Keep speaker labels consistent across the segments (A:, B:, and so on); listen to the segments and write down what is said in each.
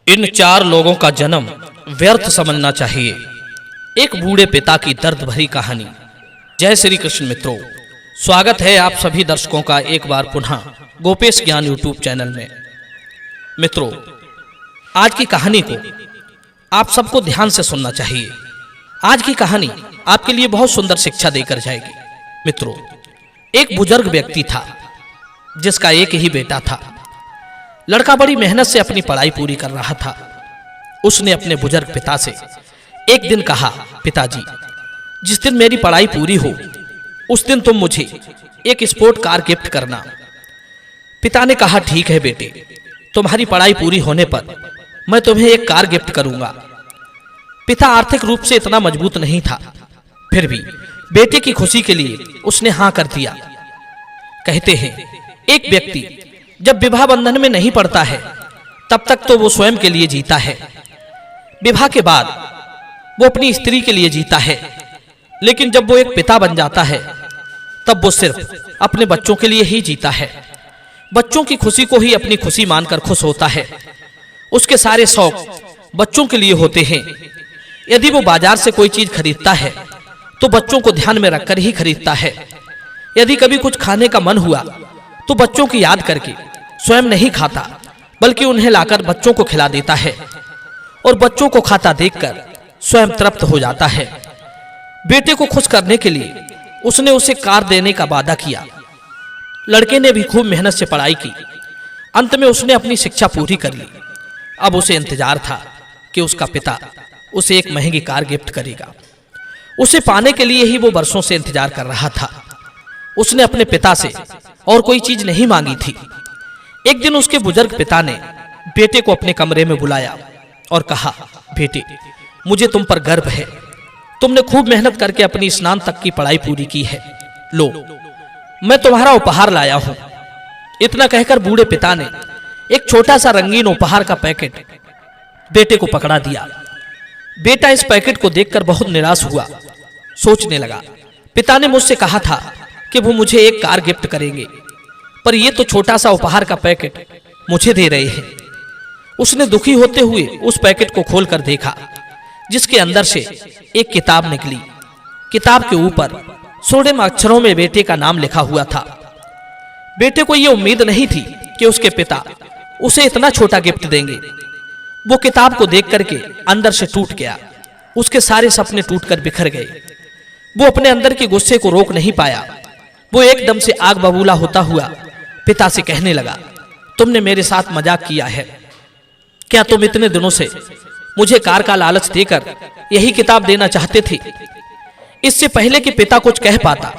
A: इन चार लोगों का जन्म व्यर्थ समझना चाहिए। एक बूढ़े पिता की दर्द भरी कहानी। जय श्री कृष्ण मित्रों, स्वागत है आप सभी दर्शकों का एक बार पुनः गोपेश ज्ञान यूट्यूब चैनल में। मित्रों, आज की कहानी को आप सबको ध्यान से सुनना चाहिए। आज की कहानी आपके लिए बहुत सुंदर शिक्षा देकर जाएगी। मित्रों, एक बुजुर्ग व्यक्ति था जिसका एक ही बेटा था। लड़का बड़ी मेहनत से अपनी पढ़ाई पूरी कर रहा था। उसने अपने बुजुर्ग पिता से एक दिन कहा, पिताजी, जिस दिन मेरी पढ़ाई पूरी हो उस दिन तुम मुझे एक स्पोर्ट कार गिफ्ट करना। पिता ने कहा, ठीक है बेटे, तुम्हारी पढ़ाई पूरी होने पर मैं तुम्हें एक कार गिफ्ट करूंगा। पिता आर्थिक रूप से इतना मजबूत नहीं था, फिर भी बेटे की खुशी के लिए उसने हां कर दिया। कहते हैं, एक व्यक्ति जब विवाह बंधन में नहीं पड़ता है तब तक तो वो स्वयं के लिए जीता है। विवाह के बाद वो अपनी स्त्री के लिए जीता है, लेकिन जब वो एक पिता बन जाता है तब वो सिर्फ अपने बच्चों के लिए ही जीता है। बच्चों की खुशी को ही अपनी खुशी मानकर खुश होता है। उसके सारे शौक बच्चों के लिए होते हैं। यदि वो बाजार से कोई चीज खरीदता है तो बच्चों को ध्यान में रखकर ही खरीदता है। यदि कभी कुछ खाने का मन हुआ तो बच्चों की याद करके स्वयं नहीं खाता, बल्कि उन्हें लाकर बच्चों को खिला देता है और बच्चों को खाता देखकर स्वयं तृप्त हो जाता है। बेटे को खुश करने के लिए उसने उसे कार देने का वादा किया। लड़के ने भी खूब मेहनत से पढ़ाई की। अंत में उसने अपनी शिक्षा पूरी कर ली। अब उसे इंतजार था कि उसका पिता उसे एक महंगी कार गिफ्ट करेगा। उसे पाने के लिए ही वो वर्षों से इंतजार कर रहा था। उसने अपने पिता से और कोई चीज नहीं मांगी थी। एक दिन उसके बुजुर्ग पिता ने बेटे को अपने कमरे में बुलाया और कहा, बेटे, मुझे तुम पर गर्व है। तुमने खूब मेहनत करके अपनी स्नान तक की पढ़ाई पूरी की है। लो, मैं तुम्हारा उपहार लाया हूं। इतना कहकर बूढ़े पिता ने एक छोटा सा रंगीन उपहार का पैकेट बेटे को पकड़ा दिया। बेटा इस पैकेट को देखकर बहुत निराश हुआ। सोचने लगा, पिता ने मुझसे कहा था कि वो मुझे एक कार गिफ्ट करेंगे, पर ये तो छोटा सा उपहार का पैकेट मुझे दे रहे हैं। उसने दुखी होते हुए उस पैकेट को खोलकर देखा, जिसके अंदर से एक किताब निकली। किताब के ऊपर स्वर्णिम अक्षरों में बेटे का नाम लिखा हुआ था। बेटे को यह उम्मीद नहीं थी कि उसके पिता उसे इतना छोटा गिफ्ट देंगे। वो किताब को देख करके अंदर से टूट गया। उसके सारे सपने टूटकर बिखर गए। वो अपने अंदर के गुस्से को रोक नहीं पाया। वो एकदम से आग बबूला होता हुआ पिता से कहने लगा, तुमने मेरे साथ मजाक किया है। क्या तुम इतने दिनों से मुझे कार का लालच देकर यही किताब देना चाहते थे? इससे पहले कि पिता कुछ कह पाता,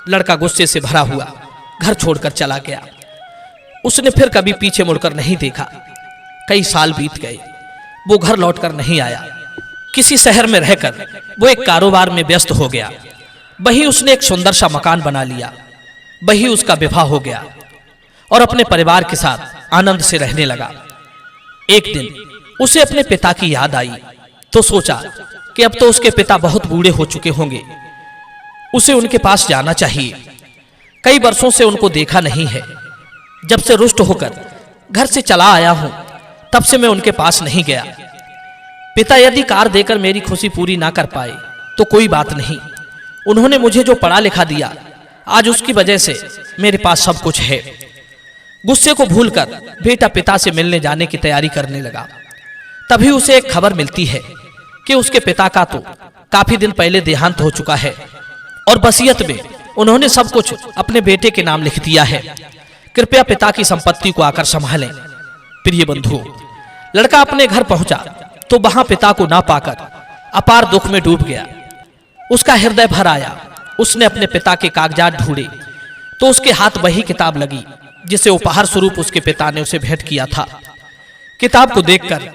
A: लड़का गुस्से से भरा हुआ घर छोड़कर चला गया। उसने फिर कभी पीछे मुड़कर नहीं देखा। कई साल बीत गए, वो घर लौटकर नहीं आया। किसी शहर में रहकर वो एक कारोबार में व्यस्त हो गया। वहीं उसने एक सुंदर सा मकान बना लिया। वहीं उसका विवाह हो गया और अपने परिवार के साथ आनंद से रहने लगा। एक दिन उसे अपने पिता की याद आई तो सोचा कि अब तो उसके पिता बहुत बूढ़े हो चुके होंगे, उसे उनके पास जाना चाहिए। कई वर्षों से उनको देखा नहीं है। जब से रुष्ट होकर घर से चला आया हूं, तब से मैं उनके पास नहीं गया। पिता यदि कार देकर मेरी खुशी पूरी ना कर पाए तो कोई बात नहीं। उन्होंने मुझे जो पढ़ा लिखा दिया, आज उसकी वजह से मेरे पास सब कुछ है। गुस्से को भूलकर बेटा पिता से मिलने जाने की तैयारी करने लगा। तभी उसे एक खबर मिलती है कि उसके पिता का तो काफी दिन पहले देहांत हो चुका है और वसीयत में उन्होंने सब कुछ अपने बेटे के नाम लिख दिया है। कृपया पिता की संपत्ति को आकर संभालें। प्रिय बंधुओं, लड़का अपने घर पहुंचा तो वहां पिता को ना पाकर अपार दुख में डूब गया। उसका हृदय भर आया। उसने अपने पिता के कागजात ढूंढे तो उसके हाथ वही किताब लगी जिसे उपहार स्वरूप उसके पिता ने उसे भेंट किया था। किताब को देखकर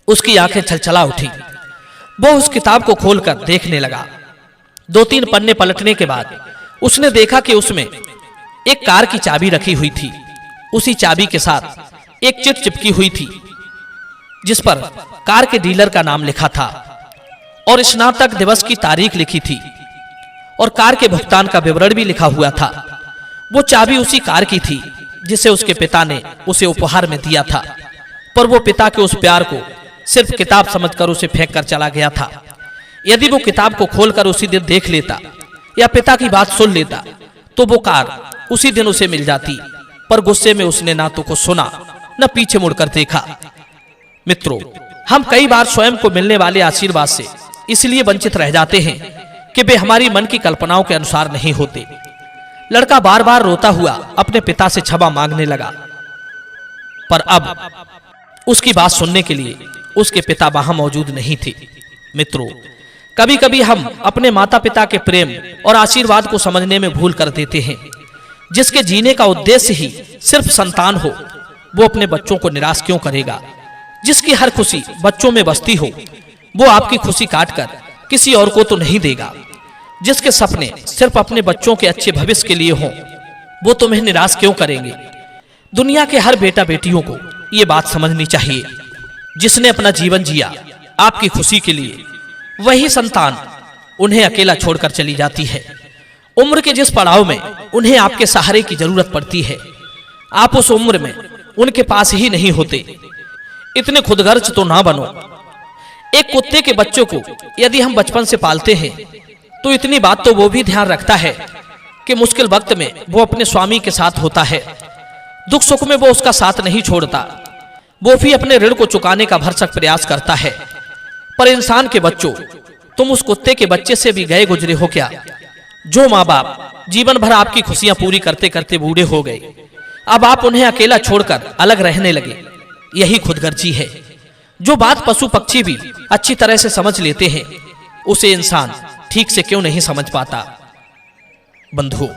A: उसकी आंखें छलछला उठी। वो उस किताब को खोलकर देखने लगा। 2-3 पन्ने पलटने के बाद उसने देखा कि उसमें एक कार की चाबी रखी हुई थी। उसी चाबी के साथ एक चिट चिपकी हुई थी जिस पर कार के डीलर का नाम लिखा था और स्नातक दिवस की तारीख लिखी थी और कार के भुगतान का विवरण भी लिखा हुआ था। वो चाबी उसी कार की थी जिसे उसके पिता ने उसे उपहार में दिया था। पर वो पिता के उस प्यार को सिर्फ किताब समझकर उसे फेंक कर चला गया था। यदि वो किताब को खोलकर उसी दिन देख लेता या पिता की बात सुन लेता तो वो कार उसी दिन उसे मिल जाती, पर गुस्से में उसने ना तो कुछ सुना न पीछे मुड़कर देखा। मित्रों, हम कई बार स्वयं को मिलने वाले आशीर्वाद से इसलिए वंचित रह जाते हैं कि वे हमारी मन की कल्पनाओं के अनुसार नहीं होते। लड़का बार बार रोता हुआ अपने पिता से क्षमा मांगने लगा, पर अब उसकी बात सुनने के लिए उसके पिता वहां मौजूद नहीं थे। मित्रों, कभी कभी हम अपने माता पिता के प्रेम और आशीर्वाद को समझने में भूल कर देते हैं। जिसके जीने का उद्देश्य ही सिर्फ संतान हो, वो अपने बच्चों को निराश क्यों करेगा। जिसकी हर खुशी बच्चों में बसती हो, वो आपकी खुशी काटकर किसी और को तो नहीं देगा। जिसके सपने सिर्फ अपने बच्चों के अच्छे भविष्य के लिए हों, वो तुम्हें निराश क्यों करेंगे। दुनिया के हर बेटा बेटियों को ये बात समझनी चाहिए, जिसने अपना जीवन जिया आपकी खुशी के लिए, वही संतान उन्हें अकेला छोड़कर चली जाती है। उम्र के जिस पड़ाव में उन्हें आपके सहारे की जरूरत पड़ती है, आप उस उम्र में उनके पास ही नहीं होते। इतने खुदगर्ज तो ना बनो। एक कुत्ते के बच्चों को यदि हम बचपन से पालते हैं तो इतनी बात तो वो भी ध्यान रखता है कि मुश्किल वक्त में वो अपने स्वामी के साथ होता है, दुख सुख में वो उसका साथ नहीं छोड़ता, वो भी अपने ऋण को चुकाने का भरसक प्रयास करता है। पर इंसान के बच्चों, तुम उस कुत्ते के बच्चे से भी गए गुजरे हो क्या? जो माँ बाप जीवन भर आपकी खुशियां पूरी करते करते बूढ़े हो गए, अब आप उन्हें अकेला छोड़कर अलग रहने लगे, यही खुदगर्जी है। जो बात पशु पक्षी भी अच्छी तरह से समझ लेते हैं, उसे इंसान ठीक से क्यों नहीं समझ पाता। बंधुओं,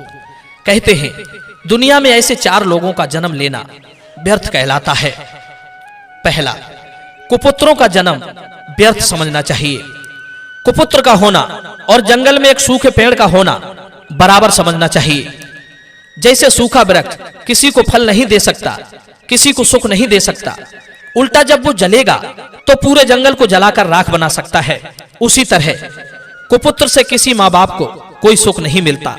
A: कहते हैं दुनिया में ऐसे 4 लोगों का जन्म लेना व्यर्थ कहलाता है। पहला, कुपुत्रों का जन्म व्यर्थ समझना चाहिए। कुपुत्र का होना और जंगल में एक सूखे पेड़ का होना बराबर समझना चाहिए। जैसे सूखा वृक्ष किसी को फल नहीं दे सकता, किसी को सुख नहीं दे सकता, उल्टा जब वो जलेगा तो पूरे जंगल को जलाकर राख बना सकता है, उसी तरह कुपुत्र से किसी माँ बाप को कोई सुख नहीं मिलता,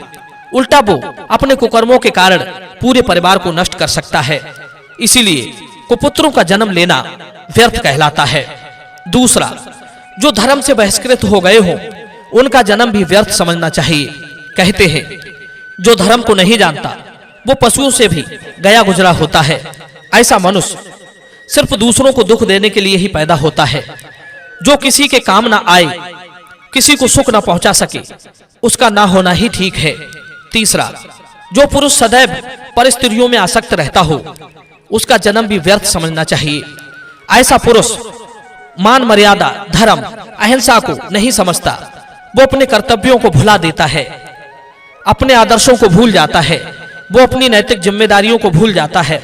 A: उल्टा वो अपने कुकर्मों के कारण पूरे परिवार को नष्ट कर सकता है। इसीलिए कुपुत्रों का जन्म लेना व्यर्थ कहलाता है। दूसरा, जो धर्म से बहिष्कृत हो गए हो, उनका जन्म भी व्यर्थ समझना चाहिए। कहते हैं जो धर्म को नहीं जानता वो पशुओं से भी गया गुजरा होता है। ऐसा मनुष्य सिर्फ दूसरों को दुख देने के लिए ही पैदा होता है। जो किसी के काम ना आए, किसी को सुख ना पहुंचा सके, उसका ना होना ही ठीक है। तीसरा, जो पुरुष सदैव पर स्त्रियों में आसक्त रहता हो, उसका जन्म भी व्यर्थ समझना चाहिए। ऐसा पुरुष मान मर्यादा, धर्म, अहिंसा को नहीं समझता, वो अपने कर्तव्यों को भुला देता है, अपने आदर्शों को भूल जाता है, वो अपनी नैतिक जिम्मेदारियों को भूल जाता है।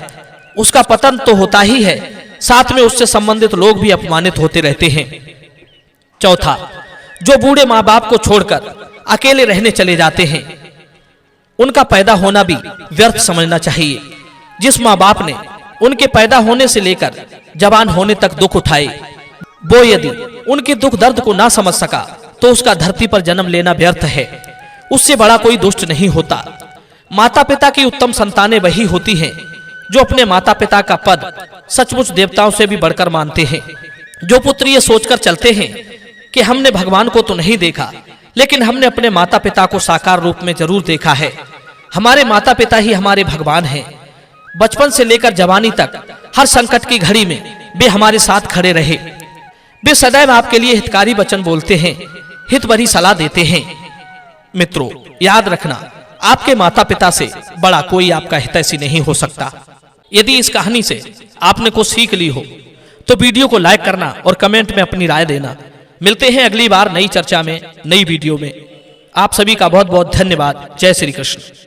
A: उसका पतन तो होता ही है, साथ में उससे संबंधित लोग भी अपमानित होते रहते हैं। चौथा, जो बूढ़े माँ बाप को छोड़कर अकेले रहने चले जाते हैं, उनका पैदा होना भी व्यर्थ समझना चाहिए। जिस माँ बाप ने उनके पैदा होने से लेकर जवान होने तक दुख उठाए, वो यदि उनके दुख दर्द को ना समझ सका तो उसका धरती पर जन्म लेना व्यर्थ है। उससे बड़ा कोई दुष्ट नहीं होता। माता पिता की उत्तम संतानें वही होती हैं जो अपने माता पिता का पद सचमुच देवताओं से भी बढ़कर मानते हैं। जो पुत्र ये सोचकर चलते हैं कि हमने भगवान को तो नहीं देखा, लेकिन हमने अपने माता पिता को साकार रूप में जरूर देखा है, हमारे माता पिता ही हमारे भगवान हैं। बचपन से लेकर जवानी तक हर संकट की घड़ी में वे हमारे साथ खड़े रहे। वे सदैव आपके लिए हितकारी वचन बोलते हैं, हित भरी सलाह देते हैं। मित्रों, याद रखना, आपके माता पिता से बड़ा कोई आपका हितैषी नहीं हो सकता। यदि इस कहानी से आपने कुछ सीख ली हो तो वीडियो को लाइक करना और कमेंट में अपनी राय देना। मिलते हैं अगली बार नई चर्चा में, नई वीडियो में। आप सभी का बहुत बहुत धन्यवाद। जय श्री कृष्ण।